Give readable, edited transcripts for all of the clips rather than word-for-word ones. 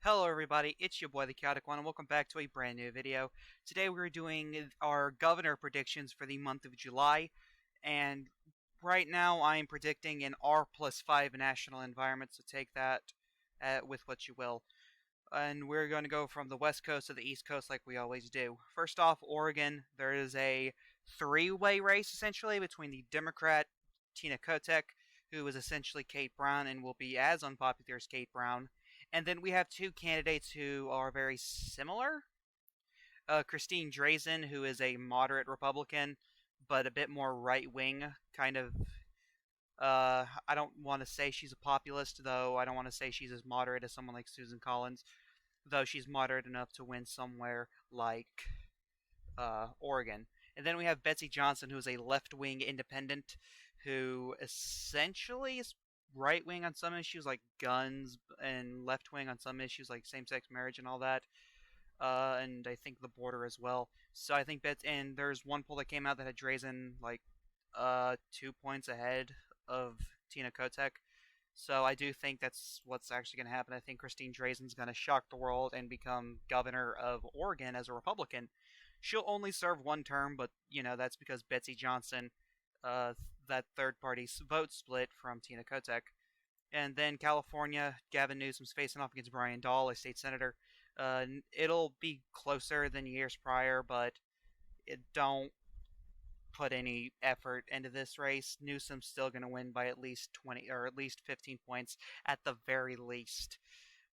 Hello everybody, it's your boy the Chaotic One and welcome back to a brand new video. Today we're doing our governor predictions for the month of July, and right now I'm predicting an R+5 national environment, so take that with what you will. And we're going to go from the west coast to the east coast like we always do. First off, Oregon, there is a three-way race essentially between the Democrat Tina Kotek, who is essentially Kate Brown and will be as unpopular as Kate Brown. And then we have two candidates who are very similar. Christine Drazan, who is a moderate Republican, but a bit more right wing, kind of. I don't want to say she's a populist, though. I don't want to say she's as moderate as someone like Susan Collins, though she's moderate enough to win somewhere like Oregon. And then we have Betsy Johnson, who is a left wing independent, who essentially is right wing on some issues like guns, and left wing on some issues like same sex marriage and all that. And I think the border as well. So I think and there's one poll that came out that had Drazan like 2 points ahead of Tina Kotek. So I do think that's what's actually going to happen. I think Christine Drazan's going to shock the world and become governor of Oregon as a Republican. She'll only serve one term, but that's because Betsy Johnson, uh, that third party vote split from Tina Kotek. And then California, Gavin Newsom's facing off against Brian Dahl, a state senator. It'll be closer than years prior, but it don't put any effort into this race. Newsom's still going to win by at least 20 or at least 15 points at the very least.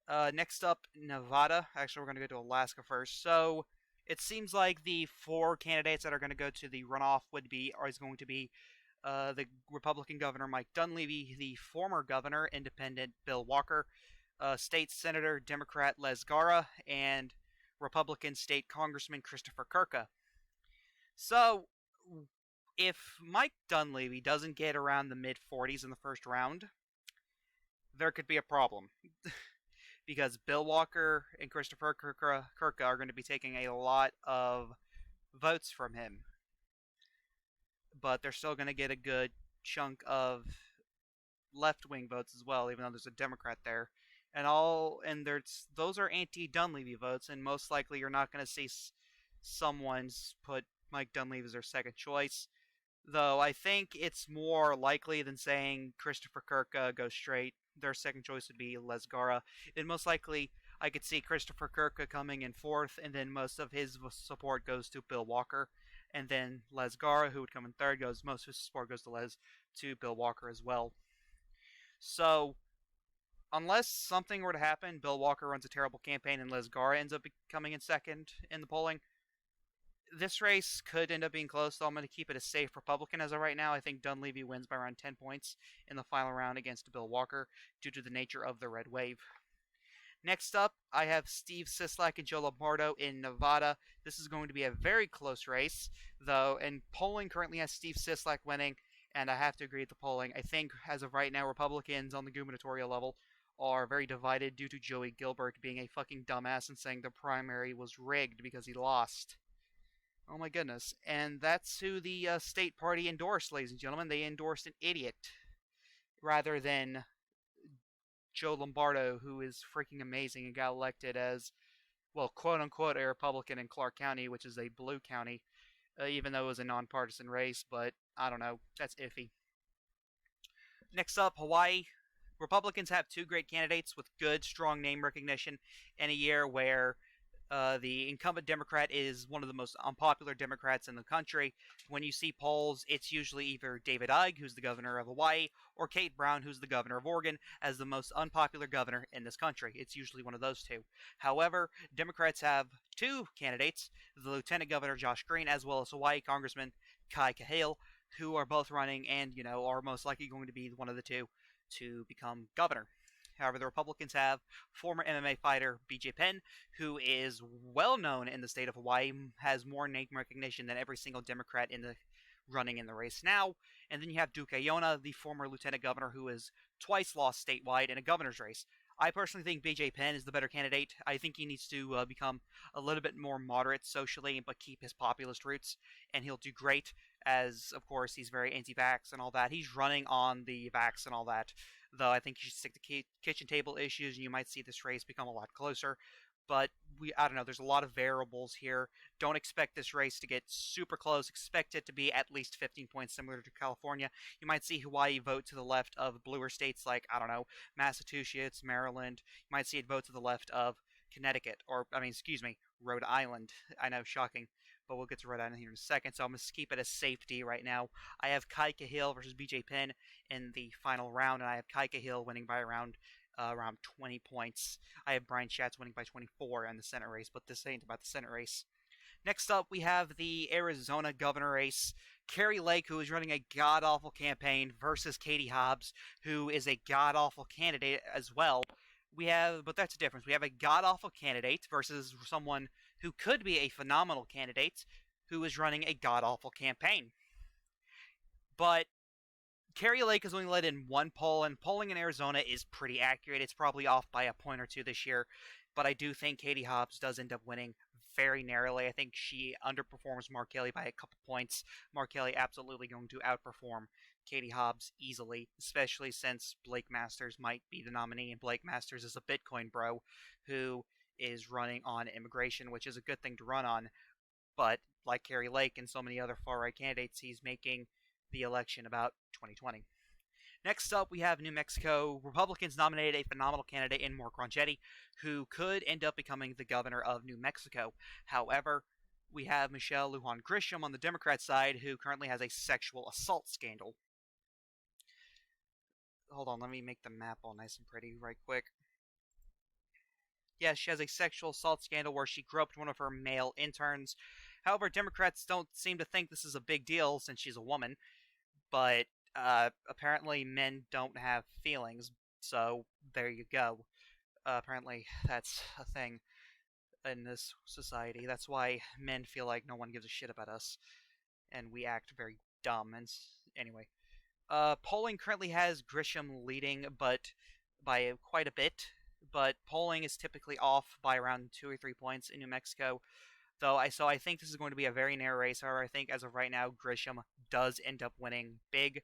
Next up, Nevada. Actually, we're going to go to Alaska first. So it seems like the four candidates that are going to go to the runoff is going to be the Republican governor Mike Dunleavy, the former governor independent Bill Walker, state senator Democrat Les Gara, and Republican state congressman Christopher Kirka. So if Mike Dunleavy doesn't get around the mid 40s in the first round, there could be a problem. Because Bill Walker and Christopher Kirka are going to be taking a lot of votes from him. But they're still going to get a good chunk of left-wing votes as well, even though there's a Democrat there. And those are anti-Dunleavy votes, and most likely you're not going to see someone's put Mike Dunleavy as their second choice. Though I think it's more likely than saying Christopher Kirka goes straight. Their second choice would be Les Gara. And most likely, I could see Christopher Kirka coming in fourth, and then most of his support goes to Bill Walker. And then Les Gara, who would come in third, most of his support goes to Bill Walker as well. So, unless something were to happen, Bill Walker runs a terrible campaign and Les Gara ends up coming in second in the polling, this race could end up being close, so I'm going to keep it a safe Republican as of right now. I think Dunleavy wins by around 10 points in the final round against Bill Walker due to the nature of the red wave. Next up, I have Steve Sisolak and Joe Lombardo in Nevada. This is going to be a very close race, though, and polling currently has Steve Sisolak winning, and I have to agree with the polling. I think, as of right now, Republicans on the gubernatorial level are very divided due to Joey Gilbert being a fucking dumbass and saying the primary was rigged because he lost. Oh my goodness. And that's who the state party endorsed, ladies and gentlemen. They endorsed an idiot rather than Joe Lombardo, who is freaking amazing and got elected as, well, quote unquote, a Republican in Clark County, which is a blue county, even though it was a nonpartisan race, but I don't know. That's iffy. Next up, Hawaii. Republicans have two great candidates with good, strong name recognition in a year where the incumbent Democrat is one of the most unpopular Democrats in the country. When you see polls, it's usually either David Ige, who's the governor of Hawaii, or Kate Brown, who's the governor of Oregon, as the most unpopular governor in this country. It's usually one of those two. However, Democrats have two candidates, the Lieutenant Governor Josh Green, as well as Hawaii Congressman Kai Kahale, who are both running and, are most likely going to be one of the two to become governor. However, the Republicans have former MMA fighter BJ Penn, who is well known in the state of Hawaii, has more name recognition than every single Democrat running in the race now. And then you have Duke Aiona, the former lieutenant governor, who has twice lost statewide in a governor's race. I personally think BJ Penn is the better candidate. I think he needs to become a little bit more moderate socially, but keep his populist roots, and he'll do great, as, of course, he's very anti-vax and all that. He's running on the vax and all that. though I think you should stick to kitchen table issues, and you might see this race become a lot closer. But I don't know, there's a lot of variables here. Don't expect this race to get super close. Expect it to be at least 15 points, similar to California. You might see Hawaii vote to the left of bluer states like, I don't know, Massachusetts, Maryland. You might see it vote to the left of Connecticut, or, I mean, excuse me, Rhode Island. I know, shocking, but we'll get to Rhode Island here in a second, so I'm going to keep it as safety right now. I have Kai Cahill versus BJ Penn in the final round, and I have Kai Cahill winning by around 20 points. I have Brian Schatz winning by 24 in the Senate race, but this ain't about the Senate race. Next up, we have the Arizona governor race. Kari Lake, who is running a god-awful campaign, versus Katie Hobbs, who is a god-awful candidate as well. But that's a difference. We have a god-awful candidate versus someone who could be a phenomenal candidate who is running a god-awful campaign. But Kari Lake is only led in one poll, and polling in Arizona is pretty accurate. It's probably off by a point or two this year, but I do think Katie Hobbs does end up winning very narrowly. I think she underperforms Mark Kelly by a couple points. Mark Kelly absolutely going to outperform Katie Hobbs easily, especially since Blake Masters might be the nominee, and Blake Masters is a Bitcoin bro who is running on immigration, which is a good thing to run on, but like Kari Lake and so many other far-right candidates, he's making the election about 2020. Next up, we have New Mexico. Republicans nominated a phenomenal candidate in Mark Ronchetti, who could end up becoming the governor of New Mexico. However, we have Michelle Lujan Grisham on the Democrat side, who currently has a sexual assault scandal. Hold on, let me make the map all nice and pretty right quick. Yes, she has a sexual assault scandal where she groped one of her male interns. However, Democrats don't seem to think this is a big deal since she's a woman, but apparently men don't have feelings, so there you go. Apparently that's a thing in this society. That's why men feel like no one gives a shit about us, and we act very dumb. And anyway, polling currently has Grisham leading, but by quite a bit. But polling is typically off by around 2 or 3 points in New Mexico. So I think this is going to be a very narrow race. However, I think as of right now, Grisham does end up winning big,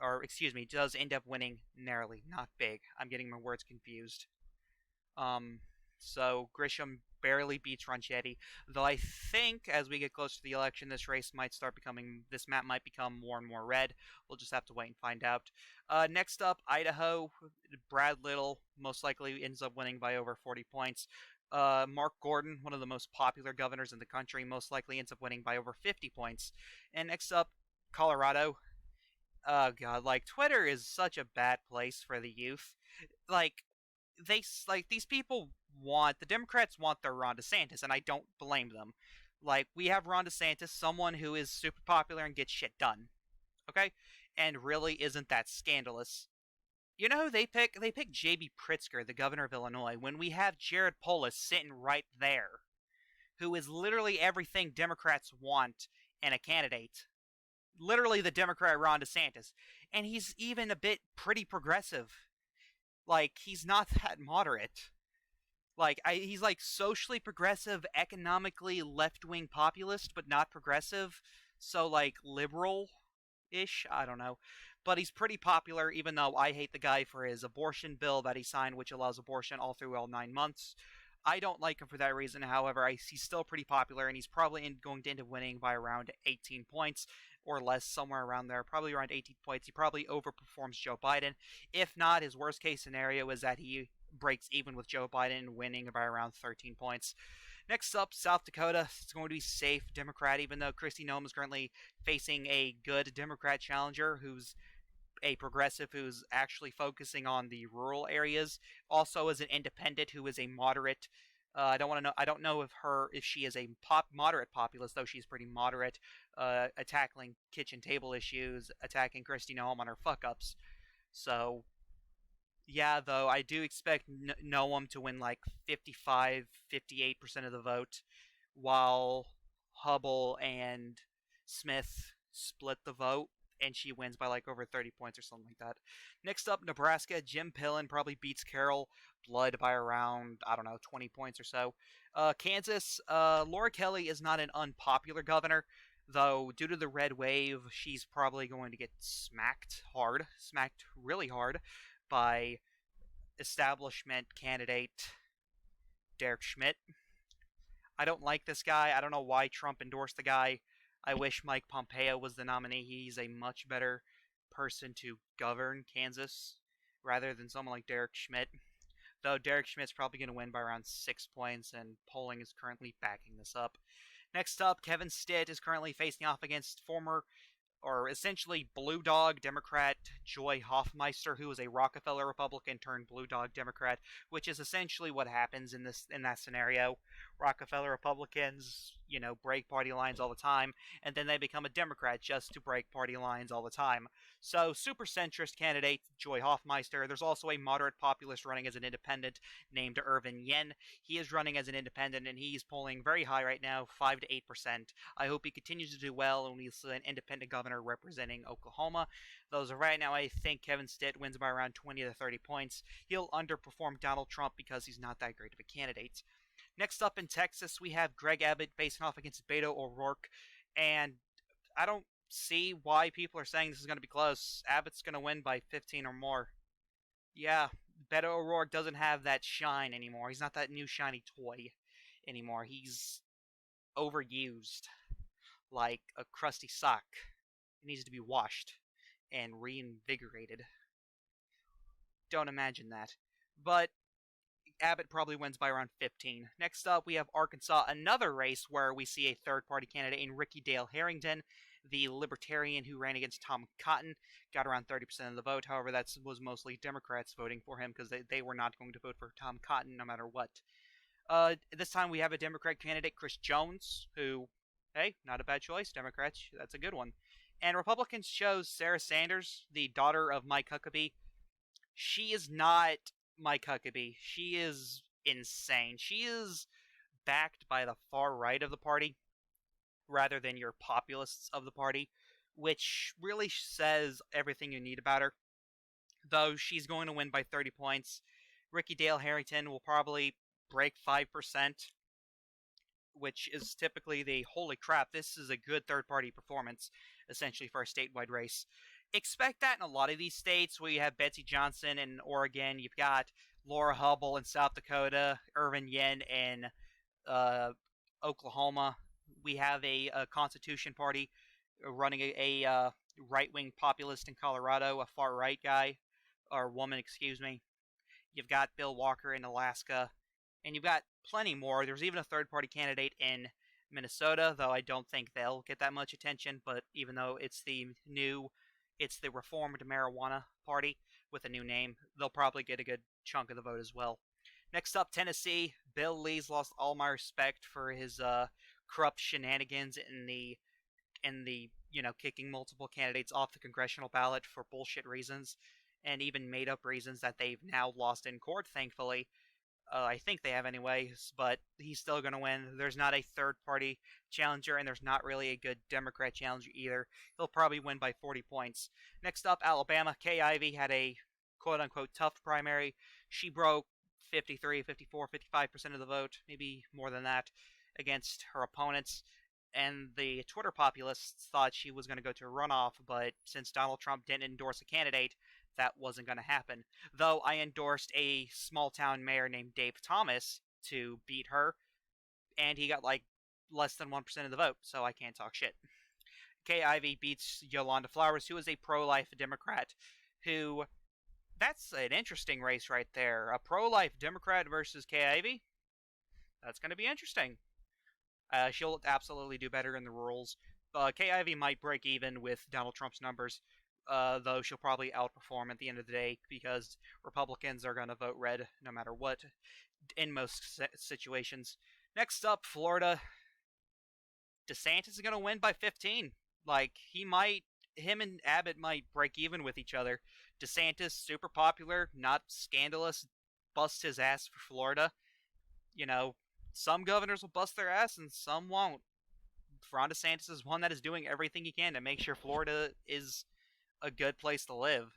or excuse me, does end up winning narrowly, not big. I'm getting my words confused. So Grisham barely beats Ronchetti, though I think as we get closer to the election, this map might become more and more red. We'll just have to wait and find out. Next up, Idaho. Brad Little most likely ends up winning by over 40 points. Mark Gordon, one of the most popular governors in the country, most likely ends up winning by over 50 points. And next up, Colorado. Oh god, like, Twitter is such a bad place for the youth. Like, these people the Democrats want their Ron DeSantis, and I don't blame them. Like, we have Ron DeSantis, someone who is super popular and gets shit done. Okay? And really isn't that scandalous. You know who they pick? They pick J.B. Pritzker, the governor of Illinois, when we have Jared Polis sitting right there, who is literally everything Democrats want in a candidate. Literally the Democrat Ron DeSantis. And he's even a bit pretty progressive. Like, he's not that moderate. Like, he's like socially progressive, economically left-wing populist, but not progressive. So, like, liberal-ish? I don't know. But he's pretty popular, even though I hate the guy for his abortion bill that he signed, which allows abortion all through all 9 months. I don't like him for that reason. However, he's still pretty popular, and he's probably going to end up winning by around 18 points or less, somewhere around there. Probably around 18 points. He probably overperforms Joe Biden. If not, his worst-case scenario is that he breaks even with Joe Biden, winning by around 13 points. Next up, South Dakota. It's going to be safe Democrat, even though Kristi Noem is currently facing a good Democrat challenger who's a progressive who's actually focusing on the rural areas. Also, as an independent who is a moderate. I don't know if she is a moderate populist, though she's pretty moderate, tackling kitchen table issues, attacking Kristi Noem on her fuck ups. So, yeah, though I do expect Noem to win like 55, 58% of the vote, while Hubble and Smith split the vote, and she wins by like over 30 points or something like that. Next up, Nebraska. Jim Pillen probably beats Carol Blood by around, I don't know, 20 points or so. Kansas. Laura Kelly is not an unpopular governor, though due to the red wave, she's probably going to get smacked really hard by establishment candidate Derek Schmidt. I don't like this guy. I don't know why Trump endorsed the guy. I wish Mike Pompeo was the nominee. He's a much better person to govern Kansas rather than someone like Derek Schmidt. Though Derek Schmidt's probably going to win by around 6 points, and polling is currently backing this up. Next up, Kevin Stitt is currently facing off against former, or essentially Blue Dog Democrat Joy Hoffmeister, who is a Rockefeller Republican turned Blue Dog Democrat, which is essentially what happens in that scenario. Rockefeller Republicans, break party lines all the time, and then they become a Democrat just to break party lines all the time. So, super centrist candidate Joy Hoffmeister. There's also a moderate populist running as an independent named Irvin Yen. He is running as an independent, and he's polling very high right now, 5 to 8%. I hope he continues to do well, and he's an independent governor representing Oklahoma. Those are right now, I think Kevin Stitt wins by around 20 to 30 points. He'll underperform Donald Trump because he's not that great of a candidate. Next up in Texas, we have Greg Abbott facing off against Beto O'Rourke, and I don't see why people are saying this is going to be close. Abbott's going to win by 15 or more. Yeah, Beto O'Rourke doesn't have that shine anymore. He's not that new shiny toy anymore. He's overused, like a crusty sock. It needs to be washed and reinvigorated. Don't imagine that. But Abbott probably wins by around 15. Next up, we have Arkansas, another race where we see a third-party candidate in Ricky Dale Harrington, the libertarian who ran against Tom Cotton, got around 30% of the vote. However, that was mostly Democrats voting for him because they were not going to vote for Tom Cotton no matter what. This time we have a Democrat candidate, Chris Jones, who, hey, not a bad choice, Democrats, that's a good one. And Republicans chose Sarah Sanders, the daughter of Mike Huckabee. She is not Mike Huckabee. She is insane. She is backed by the far right of the party rather than your populists of the party, which really says everything you need about her. Though she's going to win by 30 points. Ricky Dale Harrington will probably break 5%, which is typically the holy crap, this is a good third-party performance, essentially, for a statewide race. Expect that in a lot of these states where you have Betsy Johnson in Oregon, you've got Laura Hubble in South Dakota, Irvin Yen in Oklahoma. We have a Constitution Party running a right-wing populist in Colorado, a far-right guy, or woman, excuse me. You've got Bill Walker in Alaska, and you've got plenty more. There's even a third-party candidate in Minnesota, though I don't think they'll get that much attention, but even though it's the Reformed Marijuana Party with a new name, they'll probably get a good chunk of the vote as well. Next up, Tennessee. Bill Lee's lost all my respect for his corrupt shenanigans in the kicking multiple candidates off the congressional ballot for bullshit reasons, and even made-up reasons that they've now lost in court, thankfully. I think they have anyways, but he's still going to win. There's not a third-party challenger, and there's not really a good Democrat challenger either. He'll probably win by 40 points. Next up, Alabama. Kay Ivey had a quote-unquote tough primary. She broke 53, 54, 55% of the vote, maybe more than that, against her opponents. And the Twitter populists thought she was going to go to a runoff, but since Donald Trump didn't endorse a candidate, that wasn't going to happen. Though I endorsed a small-town mayor named Dave Thomas to beat her, and he got like less than 1% of the vote, so I can't talk shit. Kay Ivey beats Yolanda Flowers, who is a pro-life Democrat, who... That's an interesting race right there. A pro-life Democrat versus Kay Ivey? That's going to be interesting. She'll absolutely do better in the rurals. Kay Ivey might break even with Donald Trump's numbers, though she'll probably outperform at the end of the day because Republicans are going to vote red no matter what in most situations. Next up, Florida. DeSantis is going to win by 15. Him and Abbott might break even with each other. DeSantis, super popular, not scandalous, busts his ass for Florida. Some governors will bust their ass and some won't. Ron DeSantis is one that is doing everything he can to make sure Florida is a good place to live.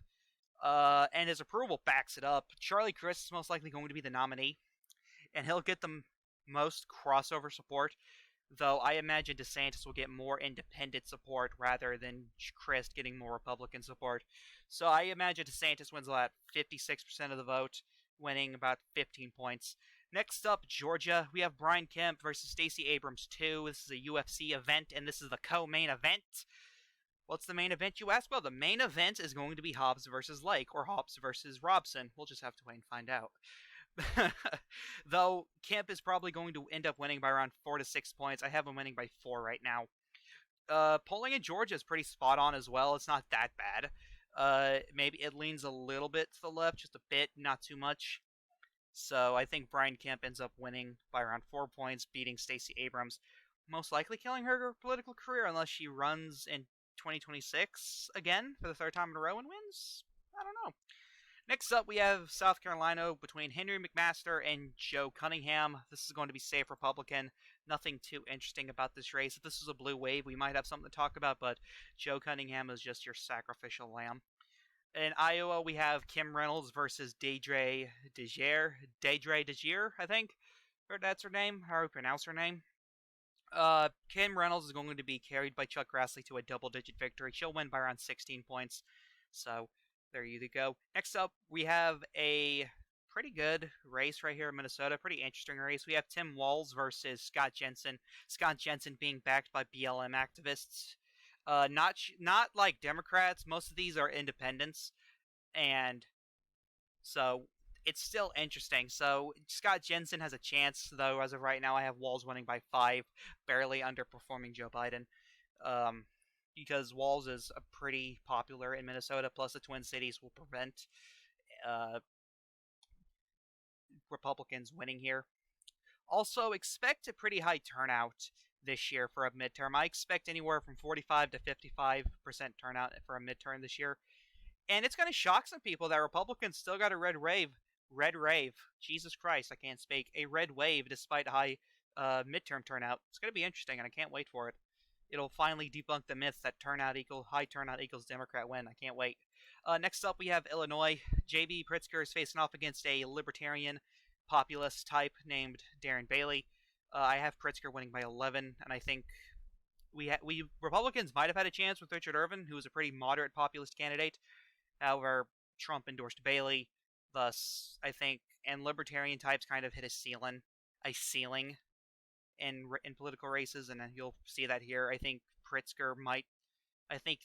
And his approval backs it up. Charlie Crist is most likely going to be the nominee, and he'll get the most crossover support. though I imagine DeSantis will get more independent support rather than Crist getting more Republican support. So I imagine DeSantis wins about 56% of the vote, winning about 15 points. Next up, Georgia, we have Brian Kemp versus Stacey Abrams 2. This is a UFC event, and this is the co-main event. What's the main event, you ask? Well, the main event is going to be Hobbs versus Lake, or Hobbs versus Robson. We'll just have to wait and find out. Though Kemp is probably going to end up winning by around 4 to 6 points. I have him winning by 4 right now. Polling in Georgia is pretty spot on as well. It's not that bad. Maybe it leans a little bit to the left, just a bit, not too much. So I think Brian Kemp ends up winning by around 4 points, beating Stacey Abrams, most likely killing her political career unless she runs in 2026 again for the third time in a row and wins. I don't know. Next up, we have South Carolina between Henry McMaster and Joe Cunningham. This is going to be safe Republican. Nothing too interesting about this race. If this was a blue wave, we might have something to talk about, but Joe Cunningham is just your sacrificial lamb. In Iowa, we have Kim Reynolds versus Deidre DeGiere, I think. Or that's her name. How do we pronounce her name? Kim Reynolds is going to be carried by Chuck Grassley to a double-digit victory. She'll win by around 16 points. So there you go. Next up, we have a pretty good race right here in Minnesota. Pretty interesting race. We have Tim Walz versus Scott Jensen. Scott Jensen being backed by BLM activists. Not like Democrats. Most of these are independents, and so it's still interesting. So Scott Jensen has a chance, though. As of right now, I have Walz winning by 5, barely underperforming Joe Biden. Because Walz is pretty popular in Minnesota, plus the Twin Cities will prevent Republicans winning here. Also, expect a pretty high turnout this year for a midterm. I expect anywhere from 45 to 55% turnout for a midterm this year. And it's going to shock some people that Republicans still got a red wave. Jesus Christ, I can't speak. A red wave despite high midterm turnout. It's going to be interesting, and I can't wait for it. It'll finally debunk the myth that high turnout equals Democrat win. I can't wait. Next up, we have Illinois. J.B. Pritzker is facing off against a libertarian populist type named Darren Bailey. I have Pritzker winning by 11, and I think we Republicans might have had a chance with Richard Irvin, who was a pretty moderate populist candidate. However, Trump endorsed Bailey, thus I think, and libertarian types kind of hit a ceiling in political races, and you'll see that here. I think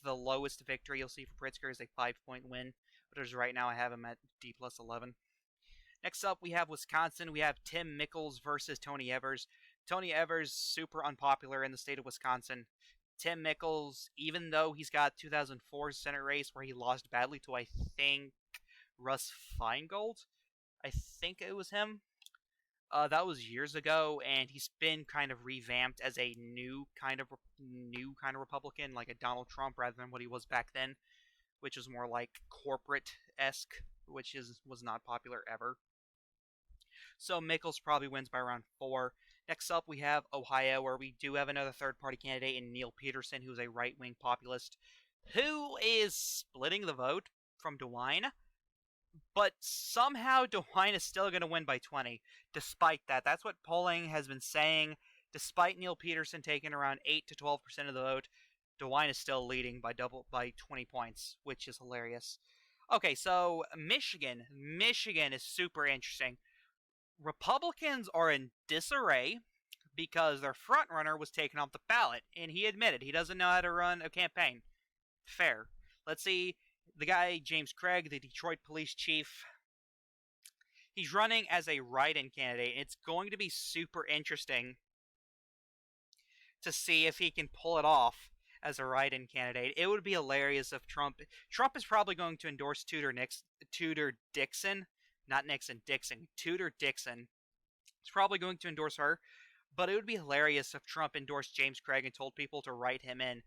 the lowest victory you'll see for Pritzker is a 5-point win, but as right now I have him at D plus 11. Next up, we have Wisconsin. We have Tim Mickles versus Tony Evers. Tony Evers, super unpopular in the state of Wisconsin. Tim Mickles, even though he's got 2004 Senate race where he lost badly to, I think, Russ Feingold. I think it was him. That was years ago, and he's been kind of revamped as a new kind of Republican, like a Donald Trump, rather than what he was back then, which was more like corporate-esque, which was not popular ever. So Mickles probably wins by around 4. Next up, we have Ohio, where we do have another third-party candidate in Neil Peterson, who's a right-wing populist, who is splitting the vote from DeWine. But somehow DeWine is still going to win by 20, despite that. That's what polling has been saying. Despite Neil Peterson taking around 8 to 12% of the vote, DeWine is still leading by 20 points, which is hilarious. Okay, so Michigan. Michigan is super interesting. Republicans are in disarray because their frontrunner was taken off the ballot, and he admitted he doesn't know how to run a campaign. Fair. Let's see. The guy, James Craig, the Detroit police chief, he's running as a write-in candidate. It's going to be super interesting to see if he can pull it off as a write-in candidate. It would be hilarious if Trump is probably going to endorse Tudor Dixon. Not Nixon, Dixon. Tudor Dixon. He's probably going to endorse her. But it would be hilarious if Trump endorsed James Craig and told people to write him in.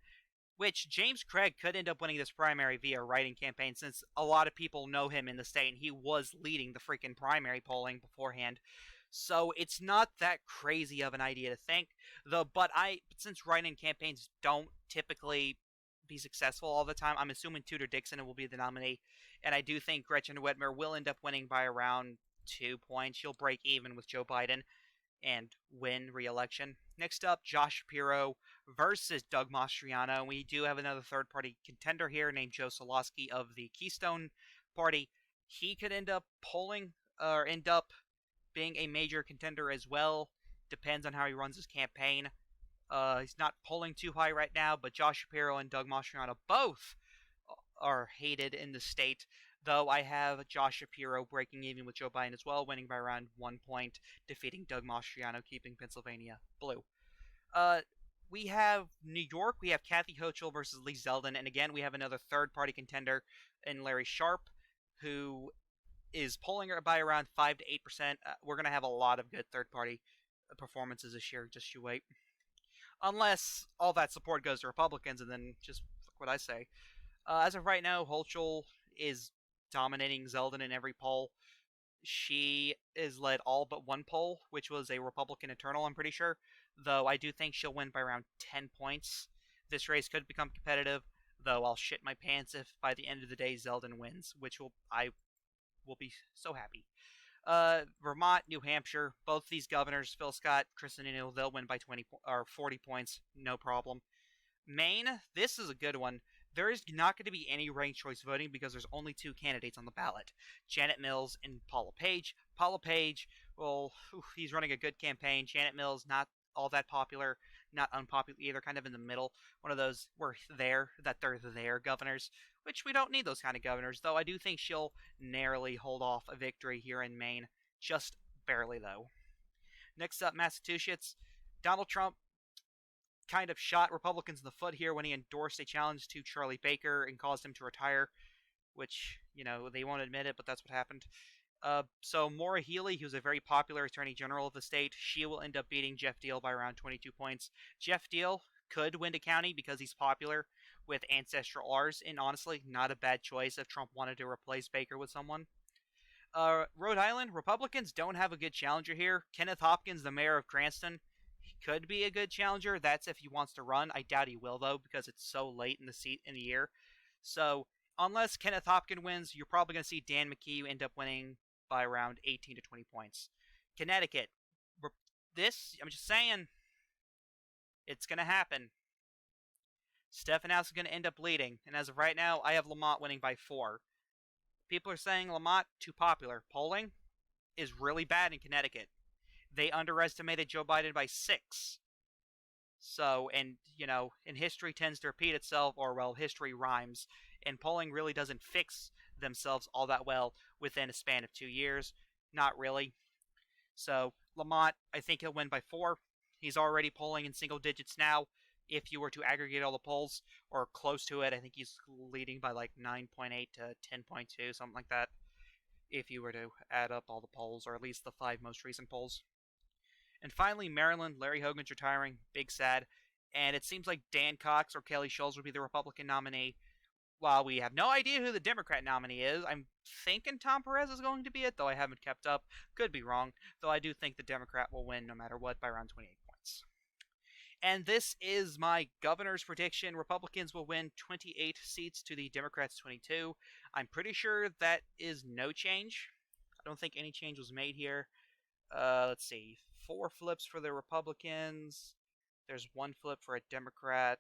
Which James Craig could end up winning this primary via a write-in campaign, since a lot of people know him in the state, and he was leading the freaking primary polling beforehand. So it's not that crazy of an idea to think, though. But since write-in campaigns don't typically be successful all the time, I'm assuming Tudor Dixon will be the nominee, and I do think Gretchen Whitmer will end up winning by around 2 points. She'll break even with Joe Biden. and win re-election. Next up, Josh Shapiro versus Doug Mastriano. We do have another third-party contender here named Joe Solosky of the Keystone Party. He could end up polling or end up being a major contender as well. Depends on how he runs his campaign. He's not polling too high right now, but Josh Shapiro and Doug Mastriano both are hated in the state, though I have Josh Shapiro breaking even with Joe Biden as well, winning by around 1 point, defeating Doug Mastriano, keeping Pennsylvania blue. We have New York. We have Kathy Hochul versus Lee Zeldin, and again, we have another third-party contender in Larry Sharpe, who is polling by around 5 to 8%. We're going to have a lot of good third-party performances this year, just you wait. Unless all that support goes to Republicans, and then just fuck what I say. As of right now, Hochul is dominating Zeldin in every poll. She has led all but one poll, which was a Republican internal, I'm pretty sure. Though I do think she'll win by around 10 points. This race could become competitive, though I'll shit my pants if by the end of the day Zeldin wins, which I will be so happy. Vermont, New Hampshire, both these governors, Phil Scott, Kristen Neal, they'll win by 20 or 40 points, no problem. Maine, this is a good one. There is not going to be any ranked choice voting because there's only two candidates on the ballot, Janet Mills and Paula Page. Paula Page, well, he's running a good campaign. Janet Mills, not all that popular, not unpopular either, kind of in the middle. One of those they're their governors, which we don't need those kind of governors, though I do think she'll narrowly hold off a victory here in Maine, just barely, though. Next up, Massachusetts. Donald Trump kind of shot Republicans in the foot here when he endorsed a challenge to Charlie Baker and caused him to retire, which, they won't admit it, but that's what happened. So Maura Healey, who's a very popular attorney general of the state, she will end up beating Jeff Deal by around 22 points. Jeff Deal could win the county because he's popular with ancestral R's, and honestly, not a bad choice if Trump wanted to replace Baker with someone. Rhode Island, Republicans don't have a good challenger here. Kenneth Hopkins, the mayor of Cranston, could be a good challenger. That's if he wants to run. I doubt he will, though, because it's so late in the year. So unless Kenneth Hopkins wins, you're probably going to see Dan McKee end up winning by around 18 to 20 points. Connecticut, I'm just saying, it's going to happen. Stephanopoulos is going to end up leading, and as of right now, I have Lamont winning by 4. People are saying Lamont too popular. Polling is really bad in Connecticut. They underestimated Joe Biden by 6. So, and, and history tends to repeat itself, or, well, history rhymes, and polling really doesn't fix themselves all that well within a span of 2 years. Not really. So, Lamont, I think he'll win by 4. He's already polling in single digits now. If you were to aggregate all the polls, or close to it, I think he's leading by like 9.8 to 10.2, something like that. If you were to add up all the polls, or at least the 5 most recent polls. And finally, Maryland, Larry Hogan's retiring, big sad, and it seems like Dan Cox or Kelly Schulz will be the Republican nominee, while we have no idea who the Democrat nominee is. I'm thinking Tom Perez is going to be it, though I haven't kept up. Could be wrong, though I do think the Democrat will win no matter what by around 28 points. And this is my governor's prediction. Republicans will win 28 seats to the Democrats' 22. I'm pretty sure that is no change. I don't think any change was made here. Let's see. 4 flips for the Republicans. There's 1 flip for a Democrat.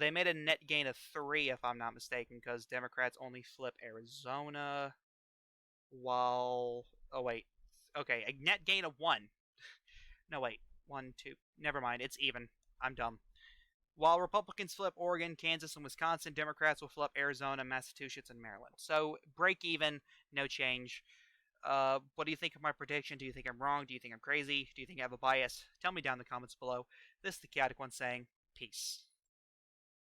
They made a net gain of 3, if I'm not mistaken, because Democrats only flip Arizona. While... Oh, wait. Okay, a net gain of 1. No, wait. 1, 2... Never mind, it's even. I'm dumb. While Republicans flip Oregon, Kansas, and Wisconsin, Democrats will flip Arizona, Massachusetts, and Maryland. So, break even, no change. What do you think of my prediction? Do you think I'm wrong? Do you think I'm crazy? Do you think I have a bias? Tell me down in the comments below. This is the Chaotic One saying, peace.